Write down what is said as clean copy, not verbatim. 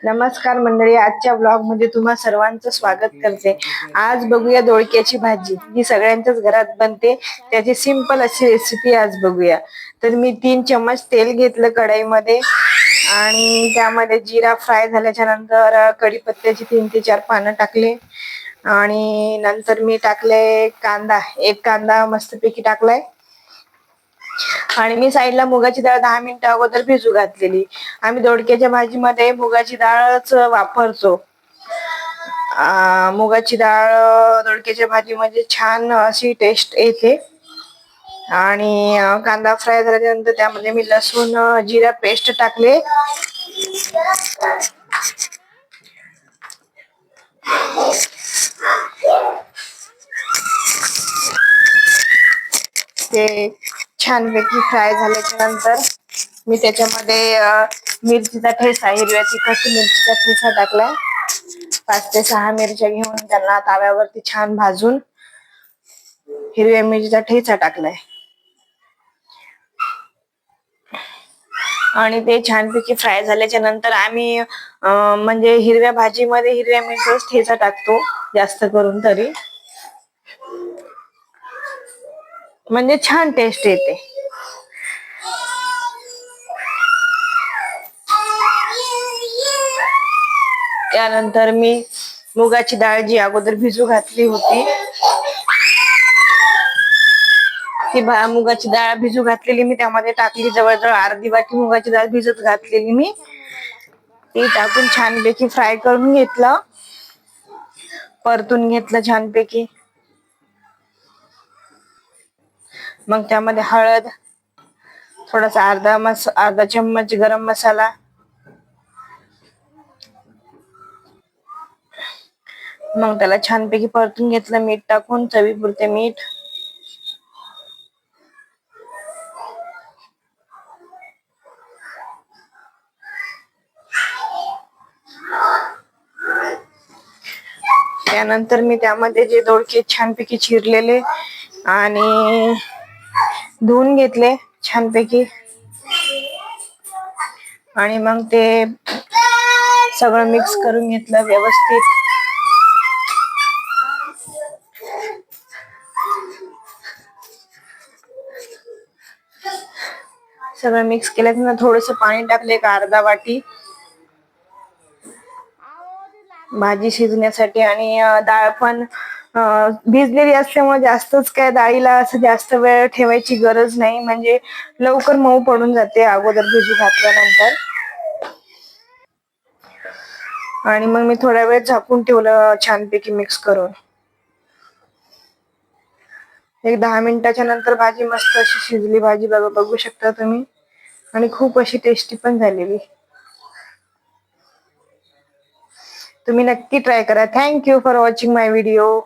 नमस्कार मंडळी, आजच्या ब्लॉग मध्ये तुम्हा सर्वांचं स्वागत करते। आज बघूया दोडक्याची भाजी, जी सगळ्यांच्याच घरात बनते। त्याची सिंपल अशी रेसिपी आज बघूया। तर मी 3 चम्मच तेल घेतलं कढईमध्ये आणि त्यामध्ये जिरा फ्राय झाल्याच्या नंतर कढीपत्त्याची 3 ते 4 पानं टाकले आणि नंतर मी टाकले कांदा, एक कांदा मस्तपैकी टाकलाय आणि मी साईडला मुगाची डाळ 10 मिनिटं अगोदर भिजू घातलेली। आम्ही दोडक्याच्या भाजीमध्ये मुगाची डाळच वापरतो। मुगाची डाळ दोडक्याच्या भाजीमध्ये छान अशी टेस्ट येते। आणि कांदा फ्राय झाल्यानंतर त्यामध्ये मी लसूण जिरा पेस्ट टाकले। ते छानपैकी फ्राय झाल्याच्या नंतर मी त्याच्यामध्ये मिरचीचा ठेचा, हिरव्या तिखट मिरचीचा ठेचा टाकलाय। 5 ते 6 मिरच्या घेऊन त्यांना ताव्यावरती छान भाजून हिरव्या मिरचीचा ठेचा टाकलाय आणि ते छानपैकी फ्राय झाल्याच्या नंतर आम्ही म्हणजे हिरव्या भाजीमध्ये हिरव्या मिरचीचा ठेचा टाकतो जास्त करून, तरी म्हणजे छान टेस्ट येते। त्यानंतर मी मुगाची डाळ जी अगोदर भिजू घातली होती, ती मुगाची डाळ भिजू घातलेली मी त्यामध्ये टाकली। जवळजवळ अर्धी वाटी मुगाची डाळ भिजत घातलेली मी, ती टाकून छानपैकी फ्राय करून घेतलं, परतून घेतलं छानपैकी। मग त्यामध्ये हळद, थोडासा अर्धा चम्मच गरम मसाला, मग त्याला छानपैकी परतून घेतलं मीठ टाकून, चवीपुरते मीठ, त्यानंतर मी त्यामध्ये जे दोडके छानपैकी चिरलेले आणि धुवून घेतले छानपैकी आणि मग ते सगळं मिक्स करून घेतलं व्यवस्थित। सगळं मिक्स केल्यानंतर थोडंसं पाणी टाकले, एक अर्धा वाटी भाजी शिजण्यासाठी। आणि डाळ पण भिजलेली असल्यामुळे जास्तच काय डाळीला असं जास्त वेळ ठेवायची गरज नाही, म्हणजे लवकर मऊ पडून जाते अगोदर भिजू घातल्यानंतर। आणि मग मी थोडा वेळ झाकून ठेवलं छानपैकी मिक्स करून। एक 10 मिनिटाच्या नंतर भाजी मस्त अशी शिजली, भाजी बघू शकता तुम्ही, आणि खूप अशी टेस्टी पण झालेली। तुम्ही नक्की ट्राय करा। Thank you for watching my video.